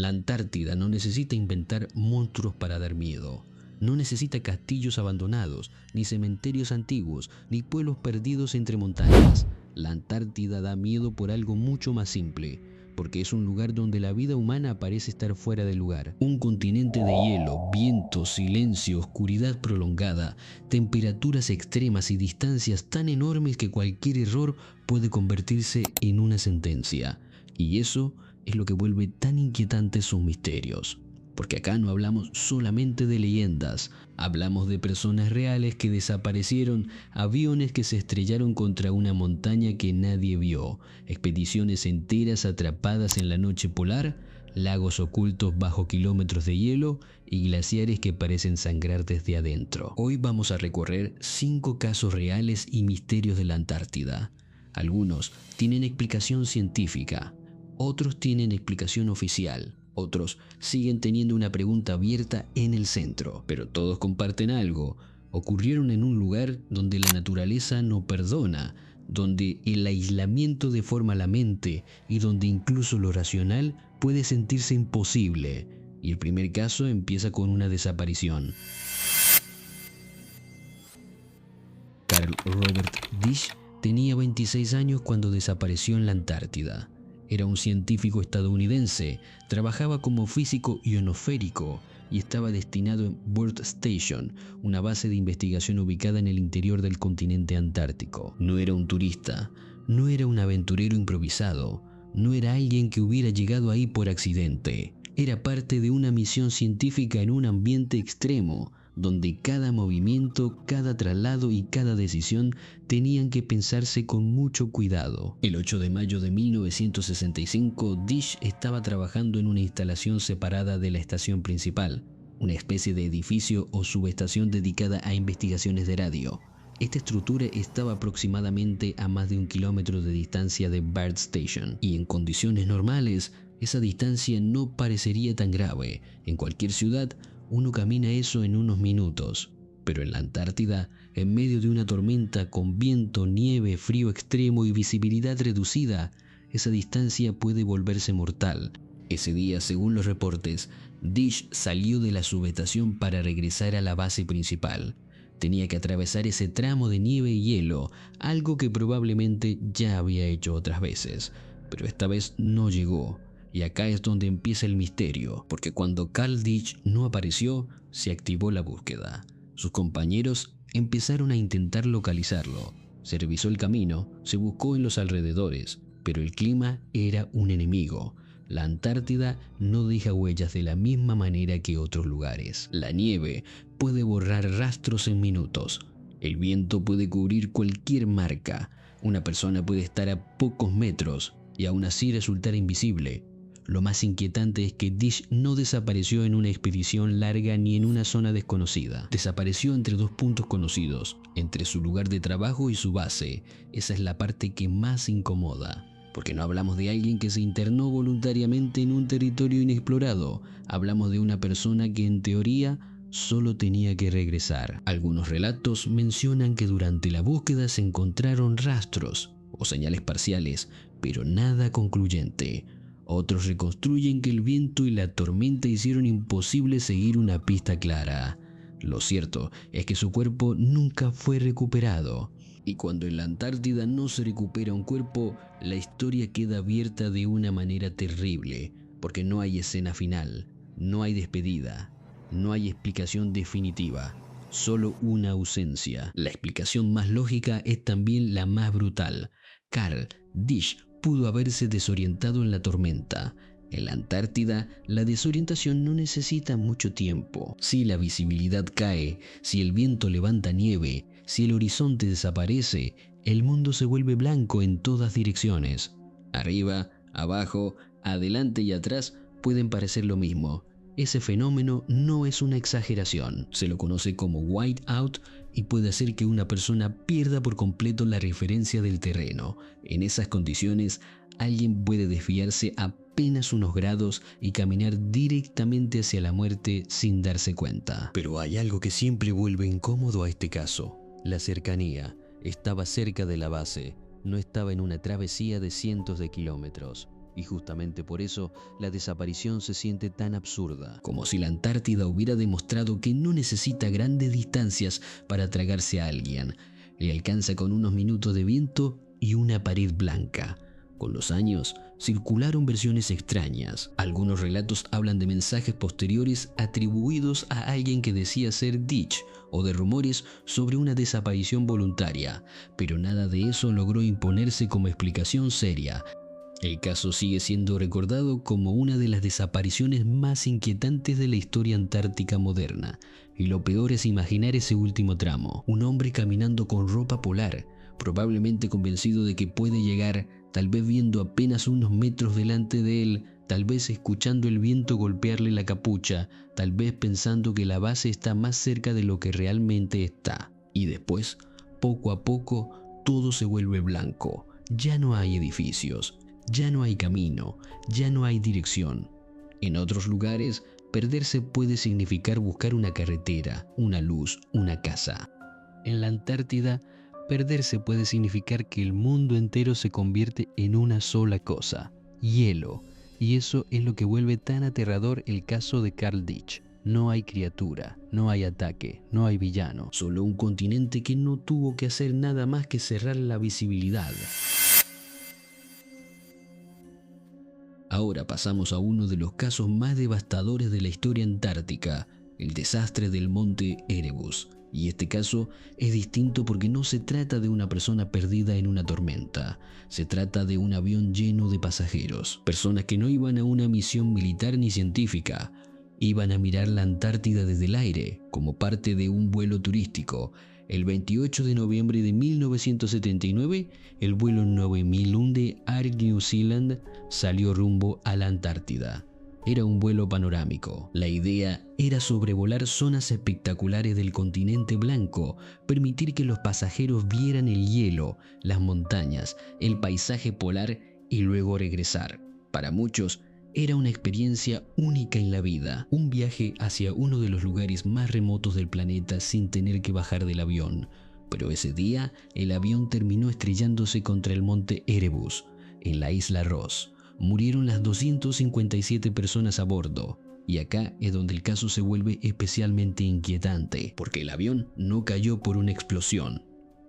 La Antártida no necesita inventar monstruos para dar miedo. No necesita castillos abandonados, ni cementerios antiguos, ni pueblos perdidos entre montañas. La Antártida da miedo por algo mucho más simple, porque es un lugar donde la vida humana parece estar fuera de lugar. Un continente de hielo, viento, silencio, oscuridad prolongada, temperaturas extremas y distancias tan enormes que cualquier error puede convertirse en una sentencia. Y eso es lo que vuelve tan inquietantes sus misterios. Porque acá no hablamos solamente de leyendas, hablamos de personas reales que desaparecieron, aviones que se estrellaron contra una montaña que nadie vio, expediciones enteras atrapadas en la noche polar, lagos ocultos bajo kilómetros de hielo y glaciares que parecen sangrar desde adentro. Hoy vamos a recorrer 5 casos reales y misterios de la Antártida. Algunos tienen explicación científica, otros tienen explicación oficial. Otros siguen teniendo una pregunta abierta en el centro, pero todos comparten algo. Ocurrieron en un lugar donde la naturaleza no perdona, donde el aislamiento deforma la mente y donde incluso lo racional puede sentirse imposible. Y el primer caso empieza con una desaparición. Carl Robert Disch tenía 26 años cuando desapareció en la Antártida. Era un científico estadounidense, trabajaba como físico ionosférico y estaba destinado en World Station, una base de investigación ubicada en el interior del continente antártico. No era un turista, no era un aventurero improvisado, no era alguien que hubiera llegado ahí por accidente. Era parte de una misión científica en un ambiente extremo, donde cada movimiento, cada traslado y cada decisión tenían que pensarse con mucho cuidado. El 8 de mayo de 1965, Disch estaba trabajando en una instalación separada de la estación principal, una especie de edificio o subestación dedicada a investigaciones de radio. Esta estructura estaba aproximadamente a más de 1 kilómetro de distancia de Bard Station, y en condiciones normales, esa distancia no parecería tan grave. En cualquier ciudad, uno camina eso en unos minutos, pero en la Antártida, en medio de una tormenta con viento, nieve, frío extremo y visibilidad reducida, esa distancia puede volverse mortal. Ese día, según los reportes, Disch salió de la subestación para regresar a la base principal. Tenía que atravesar ese tramo de nieve y hielo, algo que probablemente ya había hecho otras veces, pero esta vez no llegó. Y acá es donde empieza el misterio, porque cuando Carl Disch no apareció, se activó la búsqueda. Sus compañeros empezaron a intentar localizarlo. Se revisó el camino, se buscó en los alrededores, pero el clima era un enemigo. La Antártida no deja huellas de la misma manera que otros lugares. La nieve puede borrar rastros en minutos. El viento puede cubrir cualquier marca. Una persona puede estar a pocos metros y aún así resultar invisible. Lo más inquietante es que Disch no desapareció en una expedición larga ni en una zona desconocida. Desapareció entre 2 puntos conocidos, entre su lugar de trabajo y su base. Esa es la parte que más incomoda, porque no hablamos de alguien que se internó voluntariamente en un territorio inexplorado. Hablamos de una persona que en teoría solo tenía que regresar. Algunos relatos mencionan que durante la búsqueda se encontraron rastros o señales parciales, pero nada concluyente. Otros reconstruyen que el viento y la tormenta hicieron imposible seguir una pista clara. Lo cierto es que su cuerpo nunca fue recuperado. Y cuando en la Antártida no se recupera un cuerpo, la historia queda abierta de una manera terrible, porque no hay escena final, no hay despedida, no hay explicación definitiva, solo una ausencia. La explicación más lógica es también la más brutal. Carl Disch pudo haberse desorientado en la tormenta. En la Antártida, la desorientación no necesita mucho tiempo. Si la visibilidad cae, si el viento levanta nieve, si el horizonte desaparece, el mundo se vuelve blanco en todas direcciones. Arriba, abajo, adelante y atrás pueden parecer lo mismo. Ese fenómeno no es una exageración. Se lo conoce como whiteout y puede hacer que una persona pierda por completo la referencia del terreno. En esas condiciones, alguien puede desviarse apenas unos grados y caminar directamente hacia la muerte sin darse cuenta. Pero hay algo que siempre vuelve incómodo a este caso: la cercanía. Estaba cerca de la base, no estaba en una travesía de cientos de kilómetros. Y justamente por eso la desaparición se siente tan absurda, como si la Antártida hubiera demostrado que no necesita grandes distancias para tragarse a alguien. Le alcanza con unos minutos de viento y una pared blanca. Con los años, circularon versiones extrañas. Algunos relatos hablan de mensajes posteriores atribuidos a alguien que decía ser Ditch, o de rumores sobre una desaparición voluntaria, pero nada de eso logró imponerse como explicación seria. El caso sigue siendo recordado como una de las desapariciones más inquietantes de la historia antártica moderna. Y lo peor es imaginar ese último tramo. Un hombre caminando con ropa polar, probablemente convencido de que puede llegar, tal vez viendo apenas unos metros delante de él, tal vez escuchando el viento golpearle la capucha, tal vez pensando que la base está más cerca de lo que realmente está. Y después, poco a poco, todo se vuelve blanco. Ya no hay edificios. Ya no hay camino, ya no hay dirección. En otros lugares, perderse puede significar buscar una carretera, una luz, una casa. En la Antártida, perderse puede significar que el mundo entero se convierte en una sola cosa, hielo. Y eso es lo que vuelve tan aterrador el caso de Carl Ditch. No hay criatura, no hay ataque, no hay villano. Solo un continente que no tuvo que hacer nada más que cerrar la visibilidad. Ahora pasamos a uno de los casos más devastadores de la historia antártica, el desastre del monte Erebus. Y este caso es distinto porque no se trata de una persona perdida en una tormenta, se trata de un avión lleno de pasajeros, personas que no iban a una misión militar ni científica, iban a mirar la Antártida desde el aire, como parte de un vuelo turístico. El 28 de noviembre de 1979, el vuelo 9001 de Air New Zealand salió rumbo a la Antártida. Era un vuelo panorámico. La idea era sobrevolar zonas espectaculares del continente blanco, permitir que los pasajeros vieran el hielo, las montañas, el paisaje polar y luego regresar. Para muchos, era una experiencia única en la vida, un viaje hacia uno de los lugares más remotos del planeta sin tener que bajar del avión. Pero ese día, el avión terminó estrellándose contra el monte Erebus, en la isla Ross. Murieron las 257 personas a bordo. Y acá es donde el caso se vuelve especialmente inquietante, porque el avión no cayó por una explosión.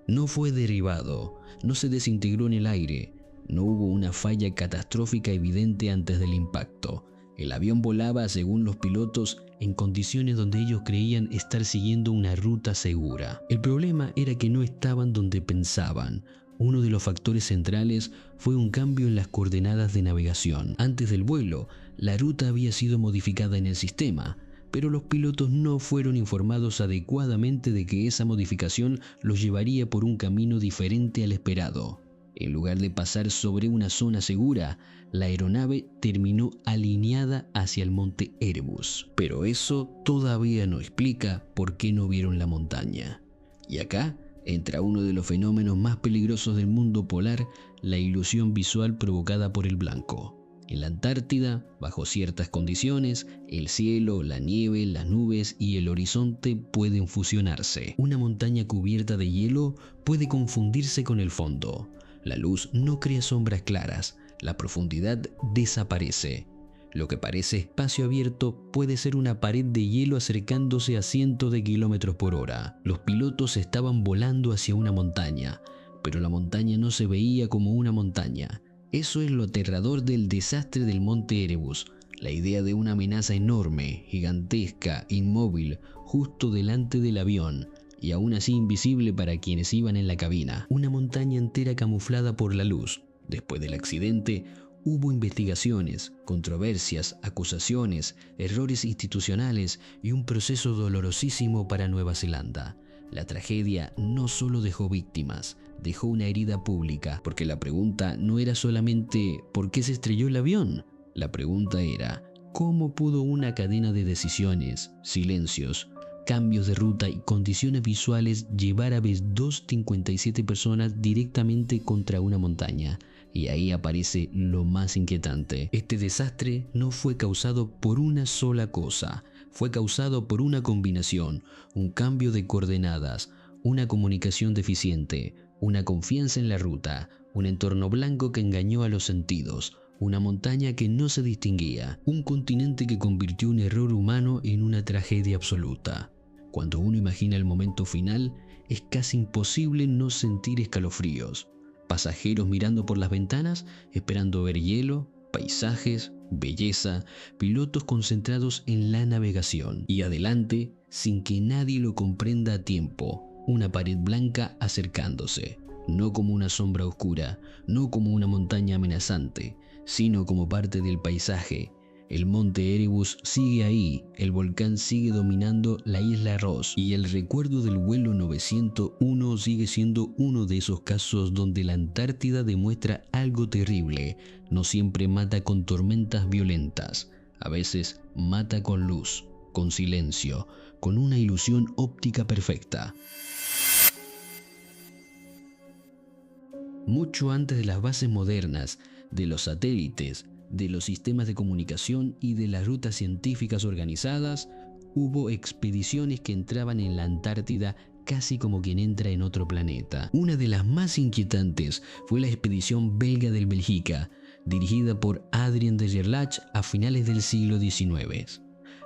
No fue derribado, no se desintegró en el aire. No hubo una falla catastrófica evidente antes del impacto. El avión volaba, según los pilotos, en condiciones donde ellos creían estar siguiendo una ruta segura. El problema era que no estaban donde pensaban. Uno de los factores centrales fue un cambio en las coordenadas de navegación. Antes del vuelo, la ruta había sido modificada en el sistema, pero los pilotos no fueron informados adecuadamente de que esa modificación los llevaría por un camino diferente al esperado. En lugar de pasar sobre una zona segura, la aeronave terminó alineada hacia el monte Erebus. Pero eso todavía no explica por qué no vieron la montaña. Y acá entra uno de los fenómenos más peligrosos del mundo polar, la ilusión visual provocada por el blanco. En la Antártida, bajo ciertas condiciones, el cielo, la nieve, las nubes y el horizonte pueden fusionarse. Una montaña cubierta de hielo puede confundirse con el fondo. La luz no crea sombras claras, la profundidad desaparece. Lo que parece espacio abierto puede ser una pared de hielo acercándose a cientos de kilómetros por hora. Los pilotos estaban volando hacia una montaña, pero la montaña no se veía como una montaña. Eso es lo aterrador del desastre del monte Erebus, la idea de una amenaza enorme, gigantesca, inmóvil, justo delante del avión, y aún así invisible para quienes iban en la cabina. Una montaña entera camuflada por la luz. Después del accidente, hubo investigaciones, controversias, acusaciones, errores institucionales y un proceso dolorosísimo para Nueva Zelanda. La tragedia no solo dejó víctimas, dejó una herida pública, porque la pregunta no era solamente ¿por qué se estrelló el avión? La pregunta era ¿cómo pudo una cadena de decisiones, silencios, cambios de ruta y condiciones visuales llevar a 257 personas directamente contra una montaña? Y ahí aparece lo más inquietante. Este desastre no fue causado por una sola cosa, fue causado por una combinación, un cambio de coordenadas, una comunicación deficiente, una confianza en la ruta, un entorno blanco que engañó a los sentidos, una montaña que no se distinguía, un continente que convirtió un error humano en una tragedia absoluta. Cuando uno imagina el momento final, es casi imposible no sentir escalofríos. Pasajeros mirando por las ventanas, esperando ver hielo, paisajes, belleza, pilotos concentrados en la navegación. Y adelante, sin que nadie lo comprenda a tiempo, una pared blanca acercándose, no como una sombra oscura, no como una montaña amenazante, sino como parte del paisaje. El monte Erebus sigue ahí, el volcán sigue dominando la isla Ross y el recuerdo del vuelo 901 sigue siendo uno de esos casos donde la Antártida demuestra algo terrible. No siempre mata con tormentas violentas, a veces mata con luz, con silencio, con una ilusión óptica perfecta. Mucho antes de las bases modernas, de los satélites, de los sistemas de comunicación y de las rutas científicas organizadas, hubo expediciones que entraban en la Antártida casi como quien entra en otro planeta. Una de las más inquietantes fue la expedición belga del Bélgica, dirigida por Adrien de Gerlache a finales del siglo XIX.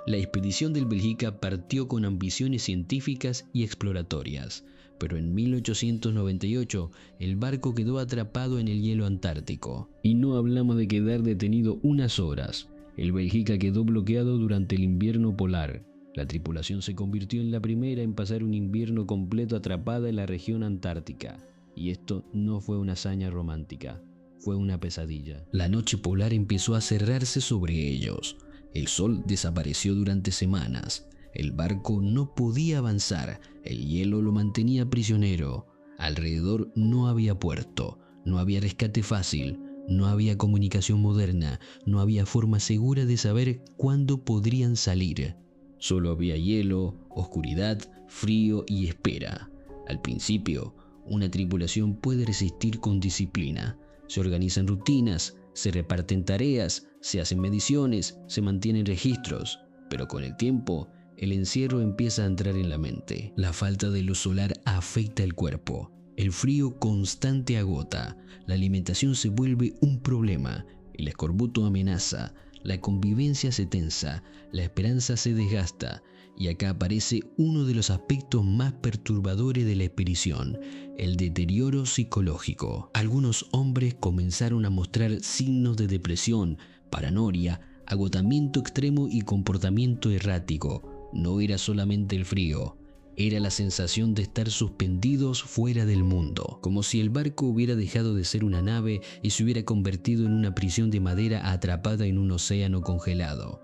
La expedición del Bélgica partió con ambiciones científicas y exploratorias, pero en 1898 el barco quedó atrapado en el hielo antártico. Y no hablamos de quedar detenido unas horas. El Bélgica quedó bloqueado durante el invierno polar. La tripulación se convirtió en la primera en pasar un invierno completo atrapada en la región antártica. Y esto no fue una hazaña romántica, fue una pesadilla. La noche polar empezó a cerrarse sobre ellos. El sol desapareció durante semanas. El barco no podía avanzar, el hielo lo mantenía prisionero. Alrededor no había puerto, no había rescate fácil, no había comunicación moderna, no había forma segura de saber cuándo podrían salir. Solo había hielo, oscuridad, frío y espera. Al principio, una tripulación puede resistir con disciplina. Se organizan rutinas, se reparten tareas, se hacen mediciones, se mantienen registros, pero con el tiempo, el encierro empieza a entrar en la mente. La falta de luz solar afecta el cuerpo. El frío constante agota. La alimentación se vuelve un problema. El escorbuto amenaza. La convivencia se tensa. La esperanza se desgasta. Y acá aparece uno de los aspectos más perturbadores de la expedición: el deterioro psicológico. Algunos hombres comenzaron a mostrar signos de depresión, paranoia, agotamiento extremo y comportamiento errático. No era solamente el frío, era la sensación de estar suspendidos fuera del mundo, como si el barco hubiera dejado de ser una nave y se hubiera convertido en una prisión de madera atrapada en un océano congelado.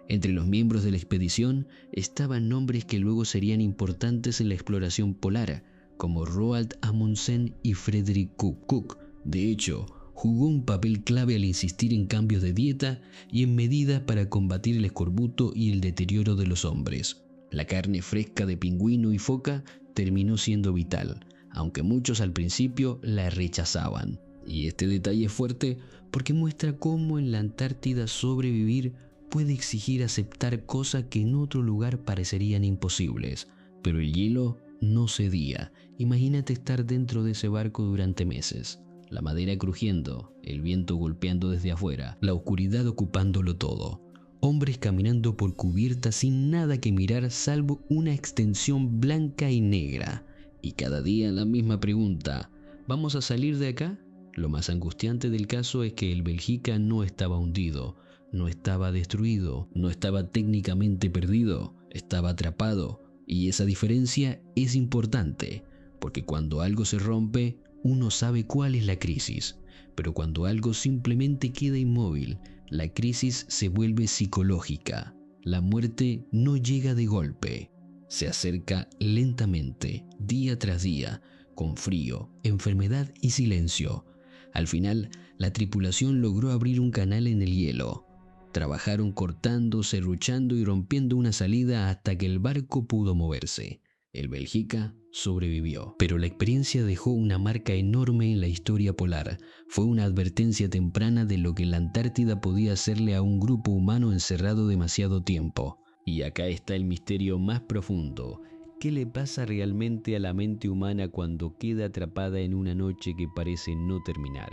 Entre los miembros de la expedición estaban nombres que luego serían importantes en la exploración polar, como Roald Amundsen y Frederick Cook. Cook, de hecho, jugó un papel clave al insistir en cambios de dieta y en medidas para combatir el escorbuto y el deterioro de los hombres. La carne fresca de pingüino y foca terminó siendo vital, aunque muchos al principio la rechazaban. Y este detalle es fuerte porque muestra cómo en la Antártida sobrevivir puede exigir aceptar cosas que en otro lugar parecerían imposibles. Pero el hielo no cedía. Imagínate estar dentro de ese barco durante meses. La madera crujiendo, el viento golpeando desde afuera, la oscuridad ocupándolo todo. Hombres caminando por cubierta sin nada que mirar salvo una extensión blanca y negra. Y cada día la misma pregunta: ¿vamos a salir de acá? Lo más angustiante del caso es que el Bélgica no estaba hundido, no estaba destruido, no estaba técnicamente perdido, estaba atrapado. Y esa diferencia es importante, porque cuando algo se rompe, uno sabe cuál es la crisis, pero cuando algo simplemente queda inmóvil, la crisis se vuelve psicológica. La muerte no llega de golpe, se acerca lentamente, día tras día, con frío, enfermedad y silencio. Al final, la tripulación logró abrir un canal en el hielo. Trabajaron cortando, serruchando y rompiendo una salida hasta que el barco pudo moverse. El Bélgica sobrevivió, pero la experiencia dejó una marca enorme en la historia polar. Fue una advertencia temprana de lo que la Antártida podía hacerle a un grupo humano encerrado demasiado tiempo. Y acá está el misterio más profundo. ¿Qué le pasa realmente a la mente humana cuando queda atrapada en una noche que parece no terminar?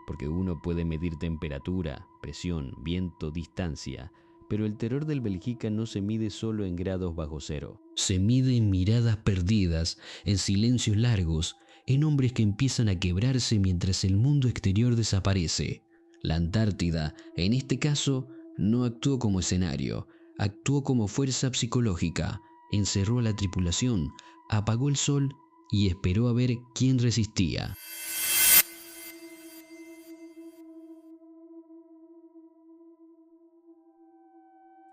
porque uno puede medir temperatura, presión, viento, distancia, pero el terror del Bélgica no se mide solo en grados bajo cero. Se mide en miradas perdidas, en silencios largos, en hombres que empiezan a quebrarse mientras el mundo exterior desaparece. La Antártida, en este caso, no actuó como escenario, actuó como fuerza psicológica, encerró a la tripulación, apagó el sol y esperó a ver quién resistía.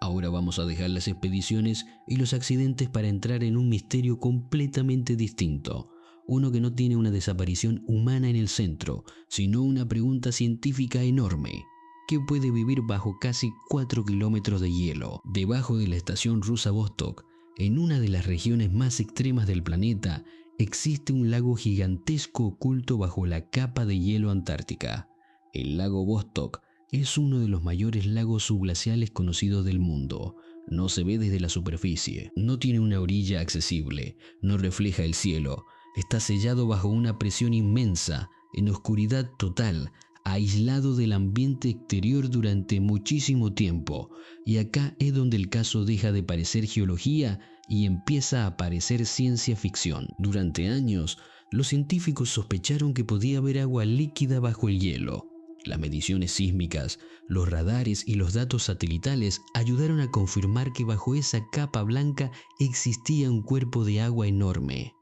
Ahora vamos a dejar las expediciones y los accidentes para entrar en un misterio completamente distinto. Uno que no tiene una desaparición humana en el centro, sino una pregunta científica enorme. ¿Qué puede vivir bajo casi 4 kilómetros de hielo? Debajo de la estación rusa Vostok, en una de las regiones más extremas del planeta, existe un lago gigantesco oculto bajo la capa de hielo antártica. El lago Vostok es uno de los mayores lagos subglaciales conocidos del mundo. No se ve desde la superficie, no tiene una orilla accesible, no refleja el cielo, está sellado bajo una presión inmensa, en oscuridad total, aislado del ambiente exterior durante muchísimo tiempo. Y acá es donde el caso deja de parecer geología y empieza a parecer ciencia ficción. Durante años, los científicos sospecharon que podía haber agua líquida bajo el hielo. Las mediciones sísmicas, los radares y los datos satelitales ayudaron a confirmar que bajo esa capa blanca existía un cuerpo de agua enorme.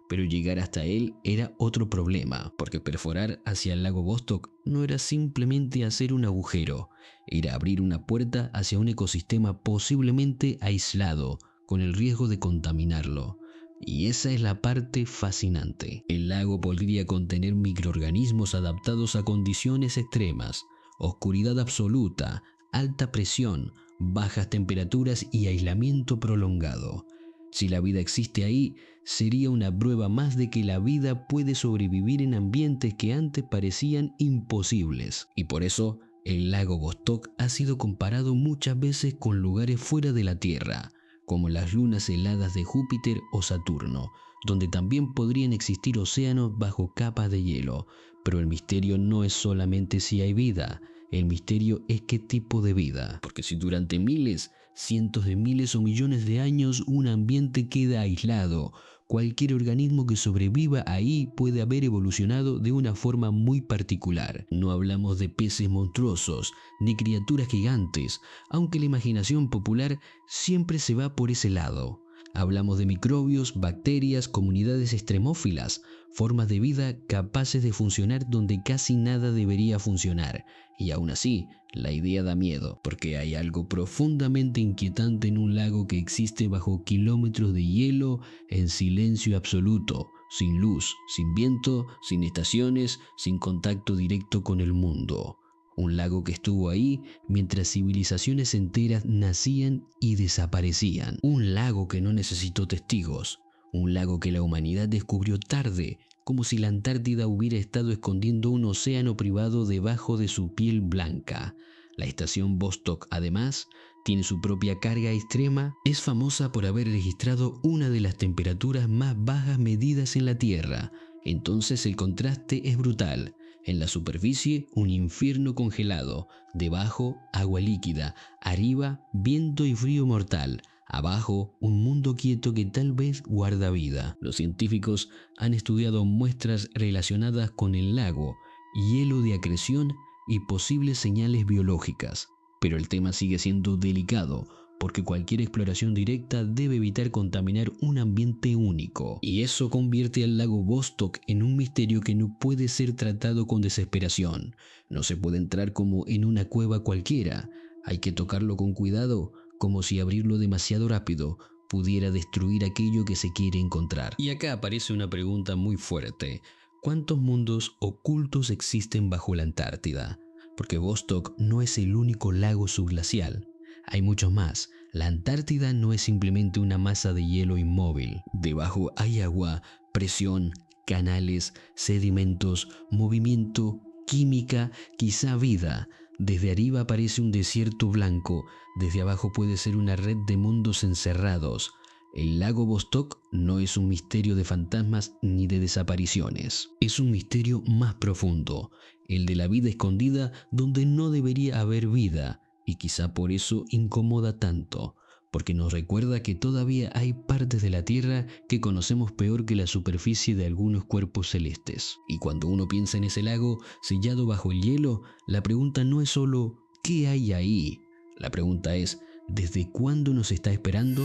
Pero llegar hasta él era otro problema, porque perforar hacia el lago Vostok no era simplemente hacer un agujero, era abrir una puerta hacia un ecosistema posiblemente aislado, con el riesgo de contaminarlo. Y esa es la parte fascinante. El lago podría contener microorganismos adaptados a condiciones extremas, oscuridad absoluta, alta presión, bajas temperaturas y aislamiento prolongado. Si la vida existe ahí, sería una prueba más de que la vida puede sobrevivir en ambientes que antes parecían imposibles. Y por eso, el lago Vostok ha sido comparado muchas veces con lugares fuera de la Tierra, como las lunas heladas de Júpiter o Saturno, donde también podrían existir océanos bajo capas de hielo. Pero el misterio no es solamente si hay vida, el misterio es qué tipo de vida. Porque si durante miles, cientos de miles o millones de años un ambiente queda aislado, cualquier organismo que sobreviva ahí puede haber evolucionado de una forma muy particular. No hablamos de peces monstruosos, ni criaturas gigantes, aunque la imaginación popular siempre se va por ese lado. Hablamos de microbios, bacterias, comunidades extremófilas, formas de vida capaces de funcionar donde casi nada debería funcionar. Y aún así, la idea da miedo, porque hay algo profundamente inquietante en un lago que existe bajo kilómetros de hielo, en silencio absoluto, sin luz, sin viento, sin estaciones, sin contacto directo con el mundo. Un lago que estuvo ahí mientras civilizaciones enteras nacían y desaparecían. Un lago que no necesitó testigos. Un lago que la humanidad descubrió tarde, como si la Antártida hubiera estado escondiendo un océano privado debajo de su piel blanca. La estación Vostok, además, tiene su propia carga extrema. Es famosa por haber registrado una de las temperaturas más bajas medidas en la Tierra. Entonces el contraste es brutal. En la superficie, un infierno congelado. Debajo, agua líquida. Arriba, viento y frío mortal. Abajo, un mundo quieto que tal vez guarda vida. Los científicos han estudiado muestras relacionadas con el lago, hielo de acreción y posibles señales biológicas. Pero el tema sigue siendo delicado, porque cualquier exploración directa debe evitar contaminar un ambiente único. Y eso convierte al lago Vostok en un misterio que no puede ser tratado con desesperación. No se puede entrar como en una cueva cualquiera. Hay que tocarlo con cuidado, como si abrirlo demasiado rápido pudiera destruir aquello que se quiere encontrar. Y acá aparece una pregunta muy fuerte. ¿Cuántos mundos ocultos existen bajo la Antártida? Porque Vostok no es el único lago subglacial. Hay muchos más. La Antártida no es simplemente una masa de hielo inmóvil. Debajo hay agua, presión, canales, sedimentos, movimiento, química, quizá vida. Desde arriba parece un desierto blanco, desde abajo puede ser una red de mundos encerrados. El lago Vostok no es un misterio de fantasmas ni de desapariciones. Es un misterio más profundo, el de la vida escondida donde no debería haber vida, y quizá por eso incomoda tanto, porque nos recuerda que todavía hay partes de la Tierra que conocemos peor que la superficie de algunos cuerpos celestes. Y cuando uno piensa en ese lago sellado bajo el hielo, la pregunta no es solo ¿qué hay ahí? La pregunta es ¿desde cuándo nos está esperando?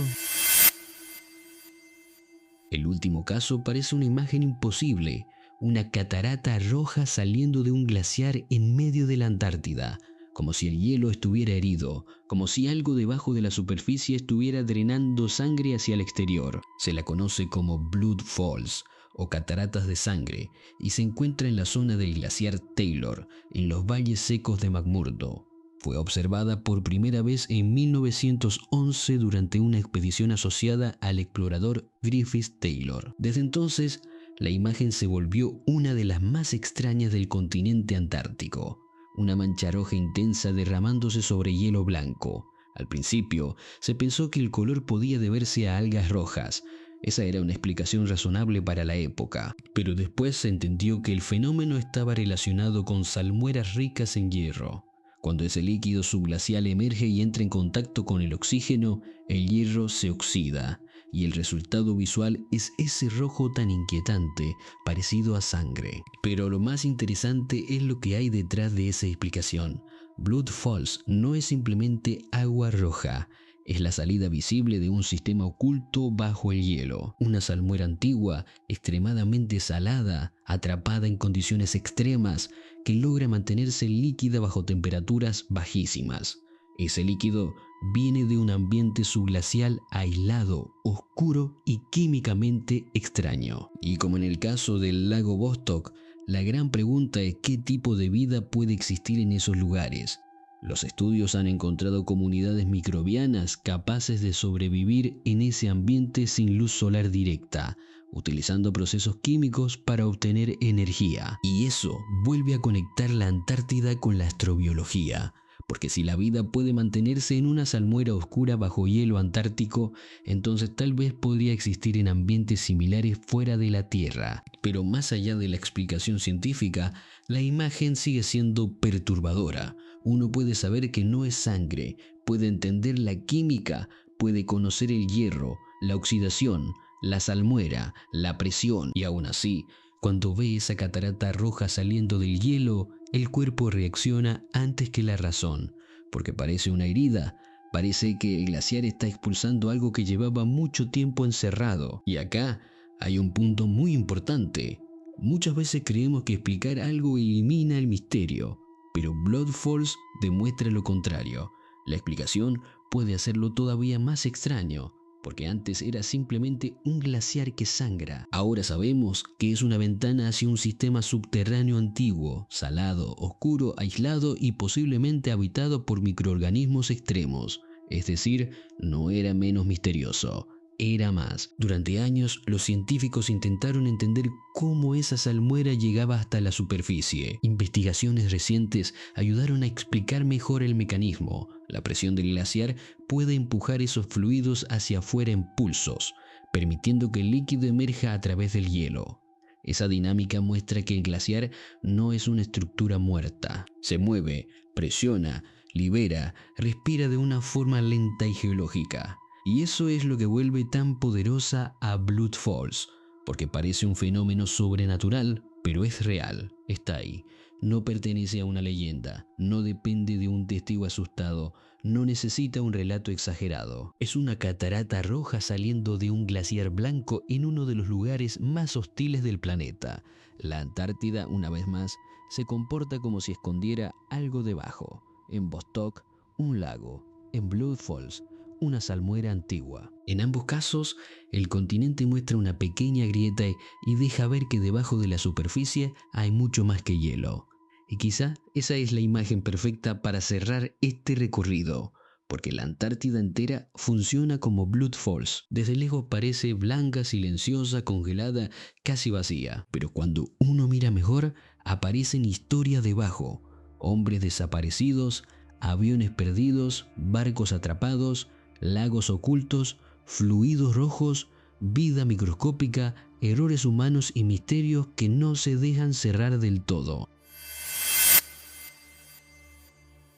El último caso parece una imagen imposible, una catarata roja saliendo de un glaciar en medio de la Antártida, como si el hielo estuviera herido, como si algo debajo de la superficie estuviera drenando sangre hacia el exterior. Se la conoce como Blood Falls o cataratas de sangre y se encuentra en la zona del glaciar Taylor, en los valles secos de McMurdo. Fue observada por primera vez en 1911 durante una expedición asociada al explorador Griffith Taylor. Desde entonces, la imagen se volvió una de las más extrañas del continente antártico. Una mancha roja intensa derramándose sobre hielo blanco. Al principio, se pensó que el color podía deberse a algas rojas. Esa era una explicación razonable para la época, pero después se entendió que el fenómeno estaba relacionado con salmueras ricas en hierro. Cuando ese líquido subglacial emerge y entra en contacto con el oxígeno, el hierro se oxida y el resultado visual es ese rojo tan inquietante, parecido a sangre. Pero lo más interesante es lo que hay detrás de esa explicación. Blood Falls no es simplemente agua roja, es la salida visible de un sistema oculto bajo el hielo. Una salmuera antigua, extremadamente salada, atrapada en condiciones extremas, que logra mantenerse líquida bajo temperaturas bajísimas. Ese líquido viene de un ambiente subglacial aislado, oscuro y químicamente extraño. Y como en el caso del lago Vostok, la gran pregunta es qué tipo de vida puede existir en esos lugares. Los estudios han encontrado comunidades microbianas capaces de sobrevivir en ese ambiente sin luz solar directa, utilizando procesos químicos para obtener energía. Y eso vuelve a conectar la Antártida con la astrobiología, porque si la vida puede mantenerse en una salmuera oscura bajo hielo antártico, entonces tal vez podría existir en ambientes similares fuera de la Tierra. Pero más allá de la explicación científica, la imagen sigue siendo perturbadora. Uno puede saber que no es sangre, puede entender la química, puede conocer el hierro, la oxidación, la salmuera, la presión, y aún así, cuando ve esa catarata roja saliendo del hielo, el cuerpo reacciona antes que la razón, porque parece una herida, parece que el glaciar está expulsando algo que llevaba mucho tiempo encerrado. Y acá hay un punto muy importante. Muchas veces creemos que explicar algo elimina el misterio, pero Blood Falls demuestra lo contrario. La explicación puede hacerlo todavía más extraño, porque antes era simplemente un glaciar que sangra. Ahora sabemos que es una ventana hacia un sistema subterráneo antiguo, salado, oscuro, aislado y posiblemente habitado por microorganismos extremos. Es decir, no era menos misterioso. Era más. Durante años, los científicos intentaron entender cómo esa salmuera llegaba hasta la superficie. Investigaciones recientes ayudaron a explicar mejor el mecanismo. La presión del glaciar puede empujar esos fluidos hacia afuera en pulsos, permitiendo que el líquido emerja a través del hielo. Esa dinámica muestra que el glaciar no es una estructura muerta. Se mueve, presiona, libera, respira de una forma lenta y geológica. Y eso es lo que vuelve tan poderosa a Blood Falls, porque parece un fenómeno sobrenatural, pero es real, está ahí. No pertenece a una leyenda, no depende de un testigo asustado, no necesita un relato exagerado. Es una catarata roja saliendo de un glaciar blanco en uno de los lugares más hostiles del planeta. La Antártida, una vez más, se comporta como si escondiera algo debajo. En Vostok, un lago. En Blood Falls, una salmuera antigua. En ambos casos, el continente muestra una pequeña grieta y deja ver que debajo de la superficie hay mucho más que hielo. Y quizá esa es la imagen perfecta para cerrar este recorrido, porque la Antártida entera funciona como Blood Falls. Desde lejos parece blanca, silenciosa, congelada, casi vacía. Pero cuando uno mira mejor, aparecen historias debajo. Hombres desaparecidos, aviones perdidos, barcos atrapados, lagos ocultos, fluidos rojos, vida microscópica, errores humanos y misterios que no se dejan cerrar del todo.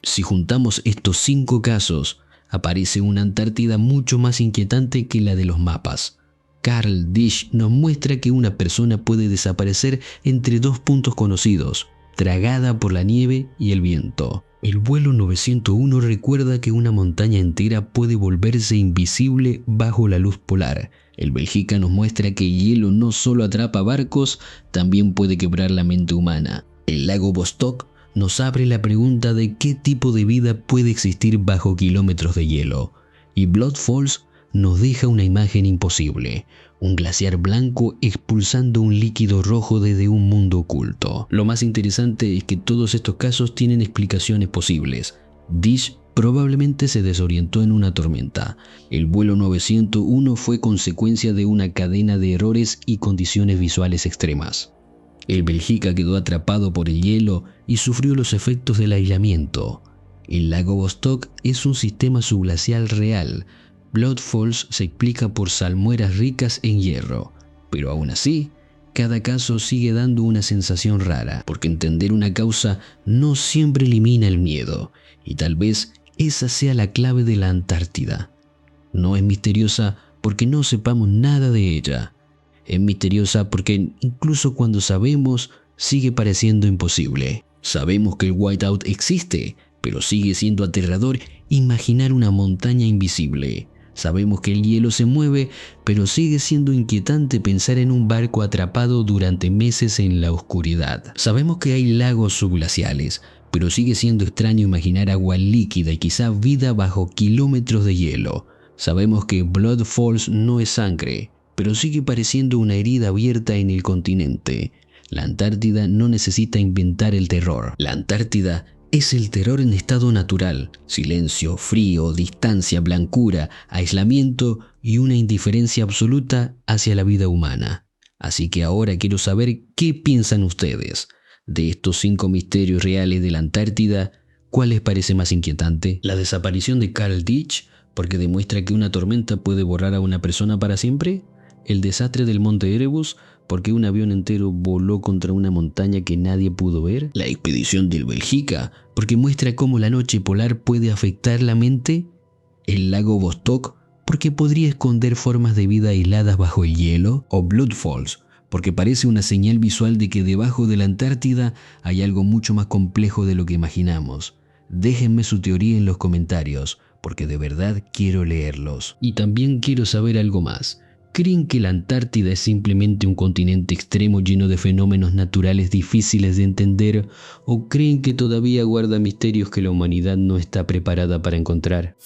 Si juntamos estos 5 casos, aparece una Antártida mucho más inquietante que la de los mapas. Carl Disch nos muestra que una persona puede desaparecer entre 2 puntos conocidos, tragada por la nieve y el viento. El vuelo 901 recuerda que una montaña entera puede volverse invisible bajo la luz polar. El Bélgica nos muestra que el hielo no solo atrapa barcos, también puede quebrar la mente humana. El lago Vostok nos abre la pregunta de qué tipo de vida puede existir bajo kilómetros de hielo. Y Blood Falls nos deja una imagen imposible, un glaciar blanco expulsando un líquido rojo desde un mundo oculto. Lo más interesante es que todos estos casos tienen explicaciones posibles. Disch probablemente se desorientó en una tormenta. El vuelo 901 fue consecuencia de una cadena de errores y condiciones visuales extremas. El Bélgica quedó atrapado por el hielo y sufrió los efectos del aislamiento. El lago Vostok es un sistema subglacial real. Blood Falls se explica por salmueras ricas en hierro, pero aún así, cada caso sigue dando una sensación rara, porque entender una causa no siempre elimina el miedo, y tal vez esa sea la clave de la Antártida. No es misteriosa porque no sepamos nada de ella. Es misteriosa porque incluso cuando sabemos, sigue pareciendo imposible. Sabemos que el whiteout existe, pero sigue siendo aterrador imaginar una montaña invisible. Sabemos que el hielo se mueve, pero sigue siendo inquietante pensar en un barco atrapado durante meses en la oscuridad. Sabemos que hay lagos subglaciales, pero sigue siendo extraño imaginar agua líquida y quizá vida bajo kilómetros de hielo. Sabemos que Blood Falls no es sangre, pero sigue pareciendo una herida abierta en el continente. La Antártida no necesita inventar el terror. La Antártida es el terror en estado natural: silencio, frío, distancia, blancura, aislamiento y una indiferencia absoluta hacia la vida humana. Así que ahora quiero saber qué piensan ustedes. De estos 5 misterios reales de la Antártida, ¿cuál les parece más inquietante? ¿La desaparición de Carl Disch, porque demuestra que una tormenta puede borrar a una persona para siempre? ¿El desastre del Monte Erebus, porque un avión entero voló contra una montaña que nadie pudo ver? ¿La expedición del Bélgica, porque muestra cómo la noche polar puede afectar la mente? ¿El lago Vostok, porque podría esconder formas de vida aisladas bajo el hielo? ¿O Blood Falls, porque parece una señal visual de que debajo de la Antártida hay algo mucho más complejo de lo que imaginamos? Déjenme su teoría en los comentarios, porque de verdad quiero leerlos. Y también quiero saber algo más. ¿Creen que la Antártida es simplemente un continente extremo lleno de fenómenos naturales difíciles de entender? ¿O creen que todavía guarda misterios que la humanidad no está preparada para encontrar?